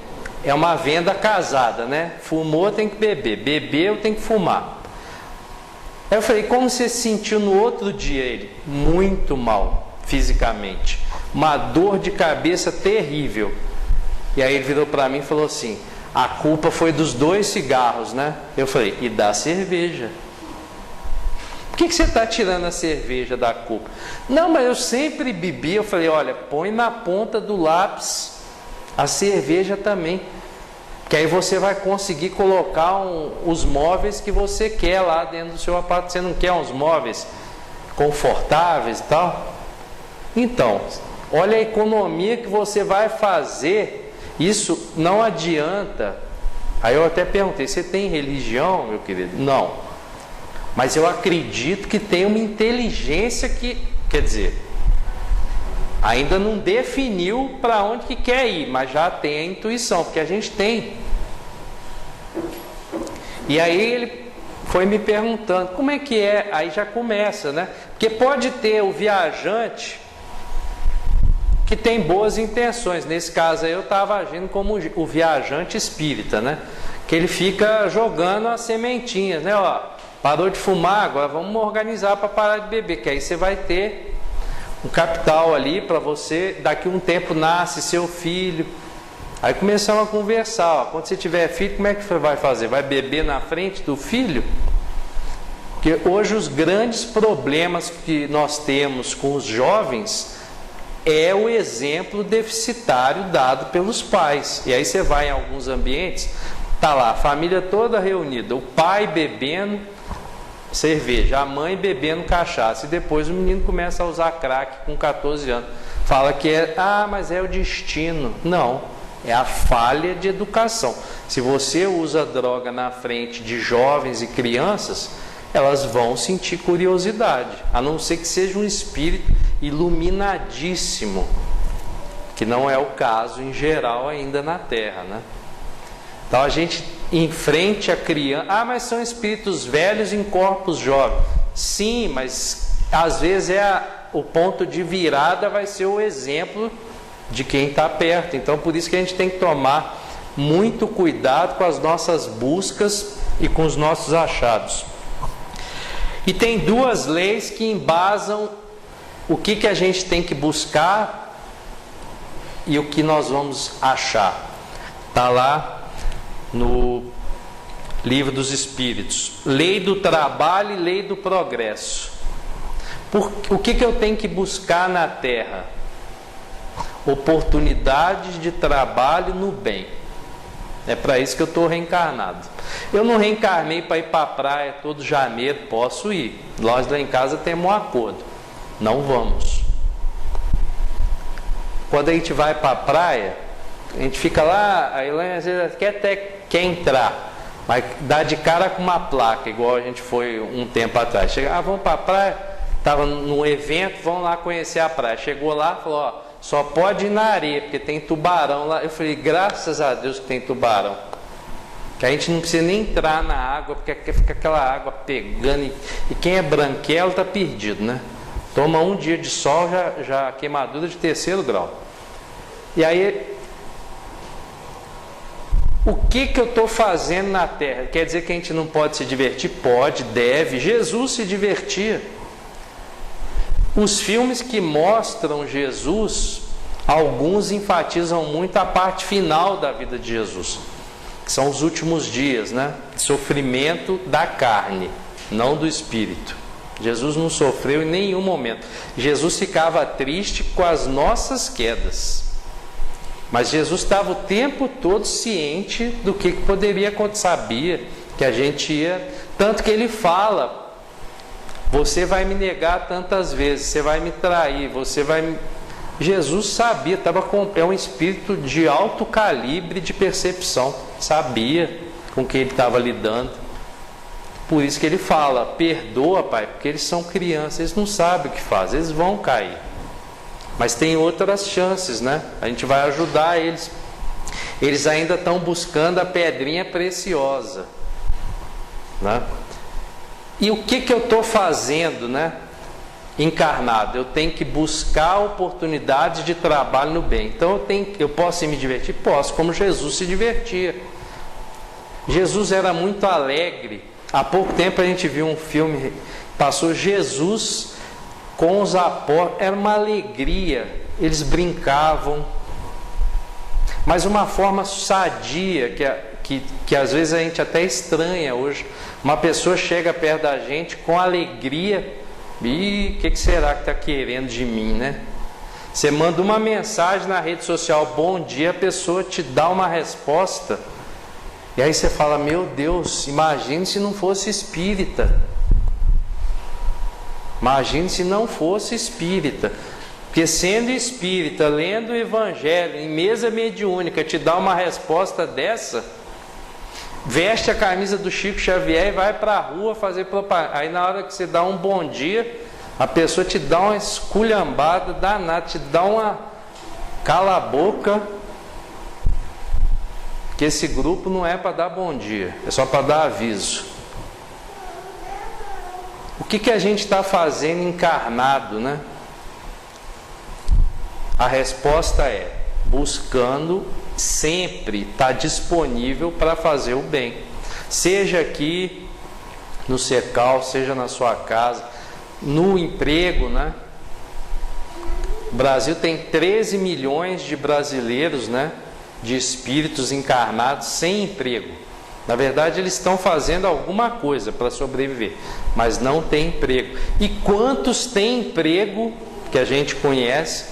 é uma venda casada, né? Fumou, tem que beber. Bebeu, tem que fumar. Aí eu falei, como você se sentiu no outro dia? Ele, muito mal, fisicamente. Uma dor de cabeça terrível. E aí ele virou para mim e falou assim, a culpa foi dos 2 cigarros, né? Eu falei, e da cerveja? Por que você está tirando a cerveja da culpa? Não, mas eu sempre bebi. Eu falei, olha, põe na ponta do lápis a cerveja também. Que aí você vai conseguir colocar os móveis que você quer lá dentro do seu apartamento. Você não quer uns móveis confortáveis e tal? Então, olha a economia que você vai fazer. Isso não adianta. Aí eu até perguntei, você tem religião, meu querido? Não. Mas eu acredito que tem uma inteligência que, quer dizer, ainda não definiu para onde que quer ir, mas já tem a intuição, porque a gente tem. E aí ele foi me perguntando, como é que é? Aí já começa, né? Porque pode ter o viajante que tem boas intenções. Nesse caso aí eu estava agindo como o viajante espírita, né? Que ele fica jogando as sementinhas, né? Ó, parou de fumar, agora vamos organizar para parar de beber, que aí você vai ter um capital ali para você, daqui a um tempo nasce seu filho. Aí começamos a conversar, ó, quando você tiver filho, como é que você vai fazer? Vai beber na frente do filho? Porque hoje os grandes problemas que nós temos com os jovens é o exemplo deficitário dado pelos pais. E aí você vai em alguns ambientes, tá lá a família toda reunida, o pai bebendo cerveja, a mãe bebendo cachaça, e depois o menino começa a usar crack com 14 anos. Fala que mas é o destino. Não, é a falha de educação. Se você usa droga na frente de jovens e crianças, elas vão sentir curiosidade, a não ser que seja um espírito iluminadíssimo, que não é o caso em geral ainda na Terra, né? Então a gente enfrente a criança, mas são espíritos velhos em corpos jovens. Sim, mas às vezes o ponto de virada vai ser o exemplo de quem está perto. Então por isso que a gente tem que tomar muito cuidado com as nossas buscas e com os nossos achados. E tem 2 leis que embasam o que a gente tem que buscar e o que nós vamos achar. Está lá no Livro dos Espíritos. Lei do trabalho e lei do progresso. O que eu tenho que buscar na Terra? Oportunidades de trabalho no bem. É para isso que eu estou reencarnado. Eu não reencarnei para ir para a praia todo janeiro, posso ir. Nós lá em casa temos um acordo. Não vamos. Quando a gente vai para a praia, a gente fica lá, a Elaine às vezes quer entrar, mas dá de cara com uma placa, igual a gente foi um tempo atrás. Chega, vamos para a praia, estava num evento, vamos lá conhecer a praia. Chegou lá, falou, ó, só pode ir na areia, porque tem tubarão lá. Eu falei, graças a Deus que tem tubarão. Que a gente não precisa nem entrar na água, porque fica aquela água pegando. E quem é branquelo está perdido, né? Toma um dia de sol, já queimadura de 3º grau. E aí O que eu estou fazendo na terra? Quer dizer que a gente não pode se divertir? Pode, deve. Jesus se divertia. Os filmes que mostram Jesus, alguns enfatizam muito a parte final da vida de Jesus, que são os últimos dias, né? Sofrimento da carne, não do espírito. Jesus não sofreu em nenhum momento. Jesus ficava triste com as nossas quedas. Mas Jesus estava o tempo todo ciente do que poderia acontecer, sabia que a gente ia, tanto que ele fala: você vai me negar tantas vezes, você vai me trair, você vai me... Jesus sabia, é um espírito de alto calibre de percepção, sabia com quem ele estava lidando. Por isso que ele fala: perdoa, Pai, porque eles são crianças, eles não sabem o que fazem, eles vão cair. Mas tem outras chances, né? A gente vai ajudar eles. Eles ainda estão buscando a pedrinha preciosa, né? E o que eu estou fazendo, né? Encarnado, eu tenho que buscar oportunidades de trabalho no bem. Então eu posso me divertir? Posso, como Jesus se divertia. Jesus era muito alegre. Há pouco tempo a gente viu um filme, passou Jesus com os apóstolos, era uma alegria, eles brincavam, mas uma forma sadia, que às vezes a gente até estranha hoje. Uma pessoa chega perto da gente com alegria, e o que será que está querendo de mim, né? Você manda uma mensagem na rede social, bom dia, a pessoa te dá uma resposta, e aí você fala: meu Deus, imagine se não fosse espírita. Imagine se não fosse espírita. Porque sendo espírita, lendo o evangelho, em mesa mediúnica, te dá uma resposta dessa, veste a camisa do Chico Xavier e vai para a rua fazer propaganda. Aí na hora que você dá um bom dia, a pessoa te dá uma esculhambada danada, te dá uma cala a boca, que esse grupo não é para dar bom dia, é só para dar aviso. O que a gente está fazendo encarnado, né? A resposta é: buscando sempre estar disponível para fazer o bem. Seja aqui no CECAL, seja na sua casa, no emprego, né? O Brasil tem 13 milhões de brasileiros, né? De espíritos encarnados sem emprego. Na verdade, eles estão fazendo alguma coisa para sobreviver, mas não tem emprego. E quantos têm emprego que a gente conhece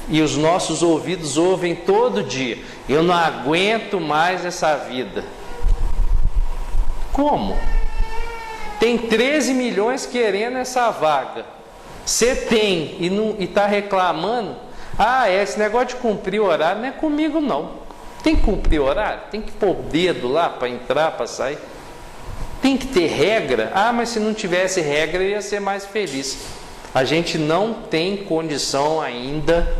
e os nossos ouvidos ouvem todo dia: eu não aguento mais essa vida. Como? Tem 13 milhões querendo essa vaga. Você tem e está reclamando? Esse negócio de cumprir o horário não é comigo não. Tem que cumprir horário? Tem que pôr o dedo lá para entrar, para sair? Tem que ter regra? Mas se não tivesse regra eu ia ser mais feliz. A gente não tem condição ainda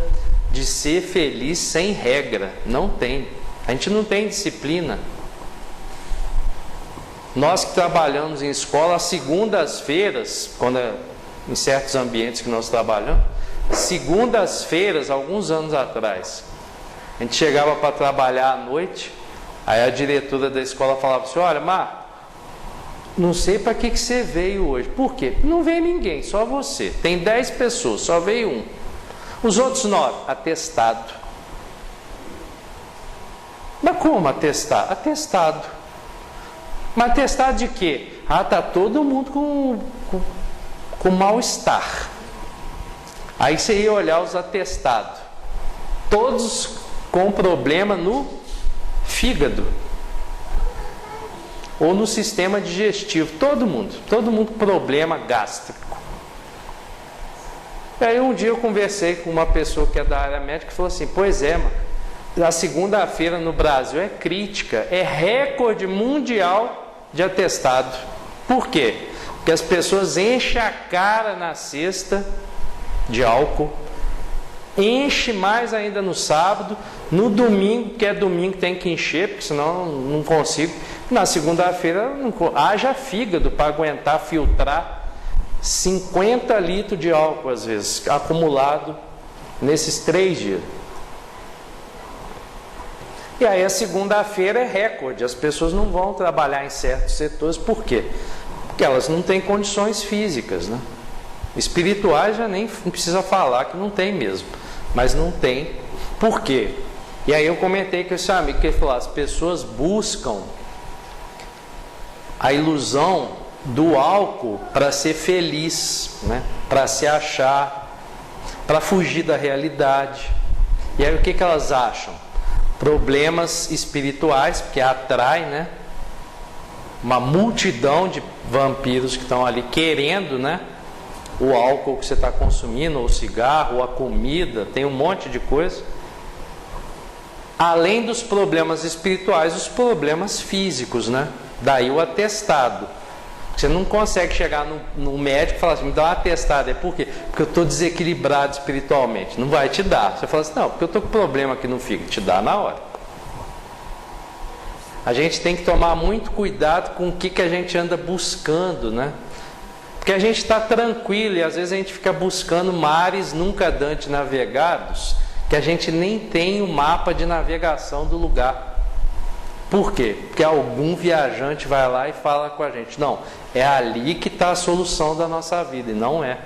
de ser feliz sem regra. Não tem. A gente não tem disciplina. Nós que trabalhamos em escola, às segundas-feiras, em certos ambientes que nós trabalhamos, segundas-feiras, alguns anos atrás, a gente chegava para trabalhar à noite, aí a diretora da escola falava assim: olha, Marco, não sei para que você veio hoje. Por quê? Não veio ninguém, só você. Tem 10 pessoas, só veio um. Os outros 9, atestado. Mas como atestado? Atestado. Mas atestado de quê? Tá todo mundo com mal-estar. Aí você ia olhar os atestados. Todos com problema no fígado ou no sistema digestivo, todo mundo com problema gástrico. E aí um dia eu conversei com uma pessoa que é da área médica e falou assim: pois é, mano, a segunda-feira no Brasil é crítica, é recorde mundial de atestado. Por quê? Porque as pessoas enchem a cara na sexta de álcool, enche mais ainda no sábado, no domingo, que é domingo tem que encher, porque senão não consigo. Na segunda-feira haja fígado para aguentar filtrar 50 litros de álcool às vezes, acumulado nesses 3 dias. E aí a segunda-feira é recorde, as pessoas não vão trabalhar em certos setores, por quê? Porque elas não têm condições físicas, né? Espirituais já nem precisa falar que não tem mesmo, mas não tem. Por quê? E aí eu comentei com esse amigo que ele falou, as pessoas buscam a ilusão do álcool para ser feliz, né? Para se achar, para fugir da realidade. E aí o que elas acham? Problemas espirituais, porque atrai, né? Uma multidão de vampiros que estão ali querendo, né? O álcool que você está consumindo, ou o cigarro, ou a comida, tem um monte de coisa. Além dos problemas espirituais, os problemas físicos, né? Daí o atestado. Você não consegue chegar no médico e falar assim, me dá um atestado. É por quê? Porque eu estou desequilibrado espiritualmente. Não vai te dar. Você fala assim, não, porque eu estou com problema aqui no fígado. Te dá na hora. A gente tem que tomar muito cuidado com o que a gente anda buscando, né? Porque a gente está tranquilo e às vezes a gente fica buscando mares nunca antes navegados, que a gente nem tem o mapa de navegação do lugar. Por quê? Porque algum viajante vai lá e fala com a gente, não, é ali que está a solução da nossa vida, e não é.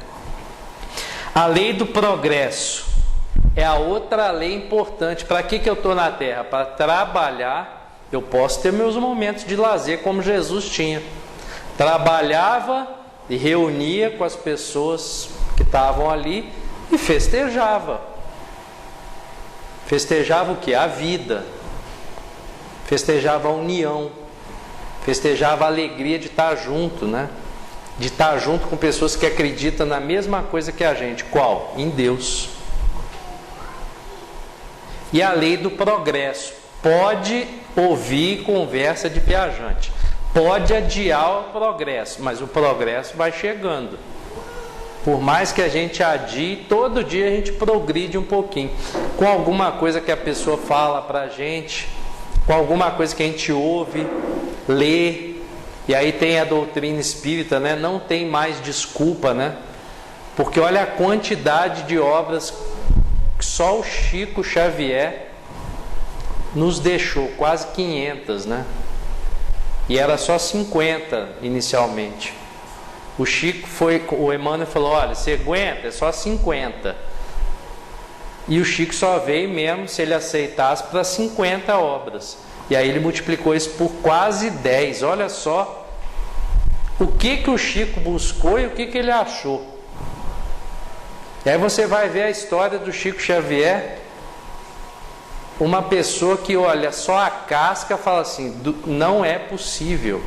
A lei do progresso é a outra lei importante. Para que eu estou na Terra? Para trabalhar. Eu posso ter meus momentos de lazer como Jesus tinha. Trabalhava e reunia com as pessoas que estavam ali e festejava. Festejava o que? A vida. Festejava a união. Festejava a alegria de estar junto, né? De estar junto com pessoas que acreditam na mesma coisa que a gente. Qual? Em Deus. E a lei do progresso. Pode ouvir conversa de viajante. Pode adiar o progresso, mas o progresso vai chegando. Por mais que a gente adie, todo dia a gente progride um pouquinho. Com alguma coisa que a pessoa fala pra gente, com alguma coisa que a gente ouve, lê. E aí tem a doutrina espírita, né? Não tem mais desculpa, né? Porque olha a quantidade de obras que só o Chico Xavier nos deixou, quase 500, né? E era só 50 inicialmente. O Chico o Emmanuel falou, olha, você aguenta? É só 50. E o Chico só veio mesmo, se ele aceitasse, para 50 obras. E aí ele multiplicou isso por quase 10. Olha só o que o Chico buscou e o que ele achou. E aí você vai ver a história do Chico Xavier. Uma pessoa que olha só a casca e fala assim, não é possível.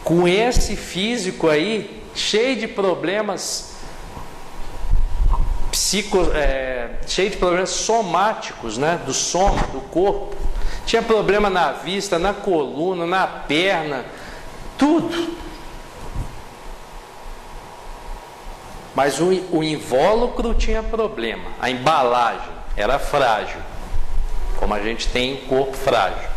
Com esse físico aí, cheio de problemas cheio de problemas somáticos, né? Do soma, do corpo. Tinha problema na vista, na coluna, na perna, tudo. Mas o invólucro tinha problema, a embalagem era frágil, como a gente tem um corpo frágil,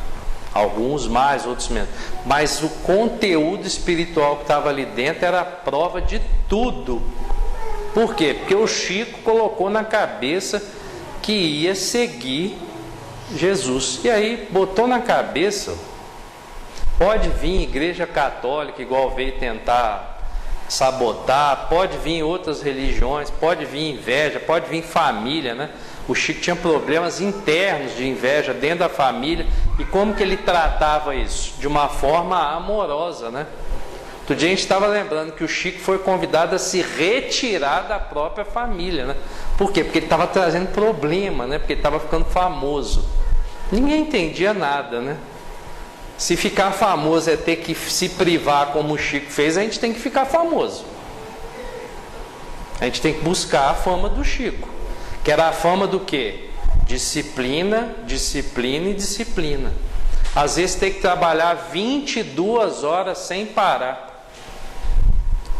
alguns mais, outros menos, mas o conteúdo espiritual que estava ali dentro era a prova de tudo. Por quê? Porque o Chico colocou na cabeça que ia seguir Jesus, e aí botou na cabeça, pode vir igreja católica igual veio tentar sabotar, pode vir outras religiões, pode vir inveja, pode vir família, né? O Chico tinha problemas internos de inveja dentro da família. E como que ele tratava isso? De uma forma amorosa, né? Outro dia a gente estava lembrando que o Chico foi convidado a se retirar da própria família, né? Por quê? Porque ele estava trazendo problema, né? Porque ele estava ficando famoso. Ninguém entendia nada, né? Se ficar famoso é ter que se privar como o Chico fez, a gente tem que ficar famoso. A gente tem que buscar a fama do Chico. Que era a fama do quê? Disciplina, disciplina e disciplina. Às vezes tem que trabalhar 22 horas sem parar.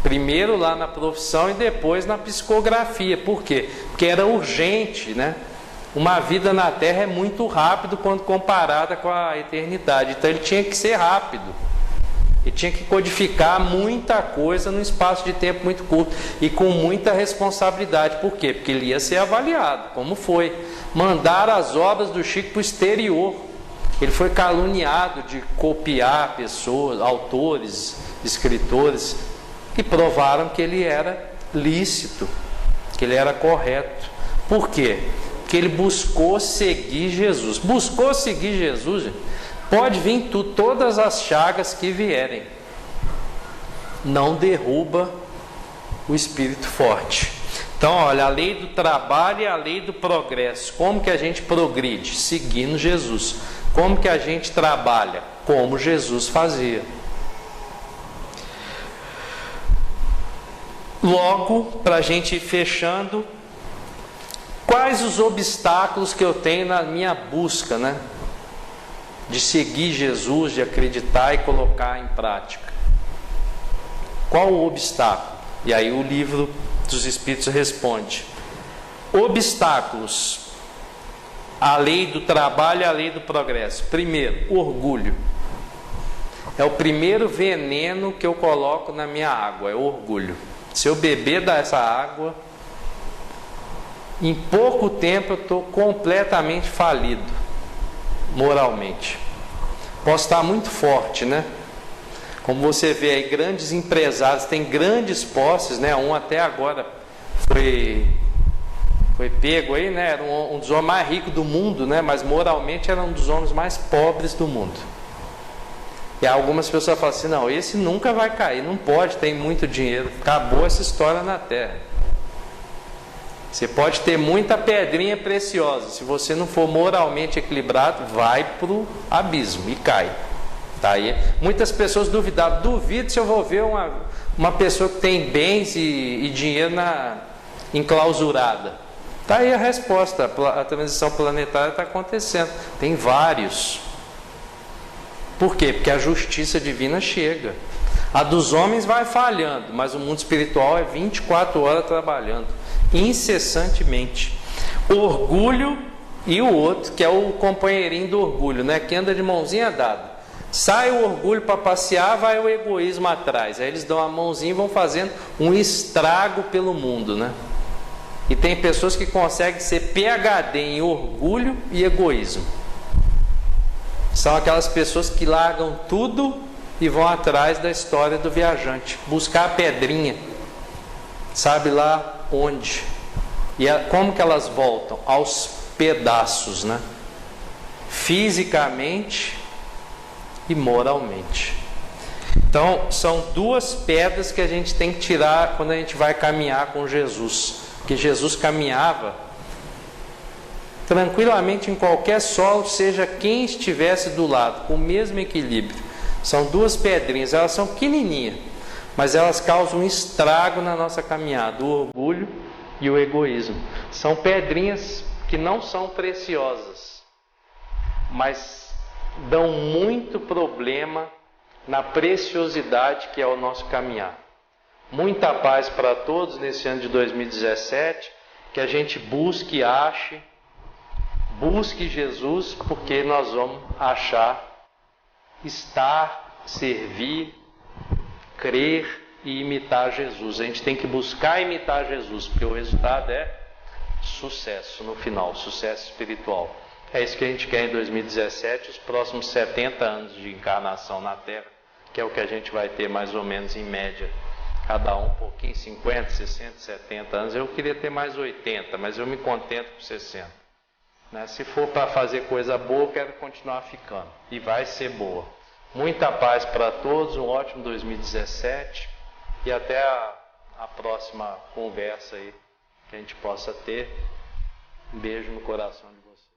Primeiro lá na profissão e depois na psicografia. Por quê? Porque era urgente, né? Uma vida na Terra é muito rápido quando comparada com a eternidade. Então ele tinha que ser rápido. E tinha que codificar muita coisa num espaço de tempo muito curto e com muita responsabilidade. Por quê? Porque ele ia ser avaliado. Como foi? Mandaram as obras do Chico para o exterior. Ele foi caluniado de copiar pessoas, autores, escritores, e provaram que ele era lícito, que ele era correto. Por quê? Porque ele buscou seguir Jesus. Buscou seguir Jesus, gente. Pode vir todas as chagas que vierem, não derruba o espírito forte. Então, olha, a lei do trabalho e a lei do progresso. Como que a gente progride? Seguindo Jesus. Como que a gente trabalha? Como Jesus fazia. Logo, para a gente ir fechando, quais os obstáculos que eu tenho na minha busca, né? De seguir Jesus, de acreditar e colocar em prática. Qual o obstáculo? E aí o livro dos Espíritos responde: obstáculos à lei do trabalho e à lei do progresso. Primeiro, orgulho. É o primeiro veneno que eu coloco na minha água, é o orgulho. Se eu beber dessa água, em pouco tempo eu estou completamente falido, moralmente. Posso estar muito forte, né? Como você vê aí, grandes empresários, têm grandes posses, né? Um até agora foi pego aí, né? Era um dos homens mais ricos do mundo, né? Mas moralmente era um dos homens mais pobres do mundo. E algumas pessoas falam assim: não, esse nunca vai cair, não pode, tem muito dinheiro. Acabou essa história na Terra. Você pode ter muita pedrinha preciosa, se você não for moralmente equilibrado, vai para o abismo e cai. Tá aí. Muitas pessoas duvidavam: duvido se eu vou ver uma pessoa que tem bens e dinheiro enclausurada. Está aí a resposta, a transição planetária está acontecendo. Tem vários. Por quê? Porque a justiça divina chega. A dos homens vai falhando, mas o mundo espiritual é 24 horas trabalhando, incessantemente. Orgulho e o outro, que é o companheirinho do orgulho, né? Que anda de mãozinha dada. Sai o orgulho para passear, vai o egoísmo atrás. Aí eles dão a mãozinha e vão fazendo um estrago pelo mundo, né? E tem pessoas que conseguem ser PhD em orgulho e egoísmo. São aquelas pessoas que largam tudo e vão atrás da história do viajante, buscar a pedrinha, sabe lá onde. E como que elas voltam? Aos pedaços, né? Fisicamente e moralmente. Então, são duas pedras que a gente tem que tirar quando a gente vai caminhar com Jesus. Porque Jesus caminhava tranquilamente em qualquer solo, seja quem estivesse do lado, com o mesmo equilíbrio. São duas pedrinhas, elas são pequenininhas, mas elas causam um estrago na nossa caminhada, o orgulho e o egoísmo. São pedrinhas que não são preciosas, mas dão muito problema na preciosidade que é o nosso caminhar. Muita paz para todos nesse ano de 2017, que a gente busque e ache, busque Jesus, porque nós vamos achar, estar, servir, crer e imitar Jesus. A gente tem que buscar imitar Jesus, porque o resultado é sucesso no final, sucesso espiritual. É isso que a gente quer em 2017, os próximos 70 anos de encarnação na Terra, que é o que a gente vai ter mais ou menos em média, cada um pouquinho, 50, 60, 70 anos. Eu queria ter mais 80, mas eu me contento com 60. Né? Se for para fazer coisa boa, eu quero continuar ficando, e vai ser boa. Muita paz para todos, um ótimo 2017, e até a próxima conversa aí que a gente possa ter. Um beijo no coração de vocês.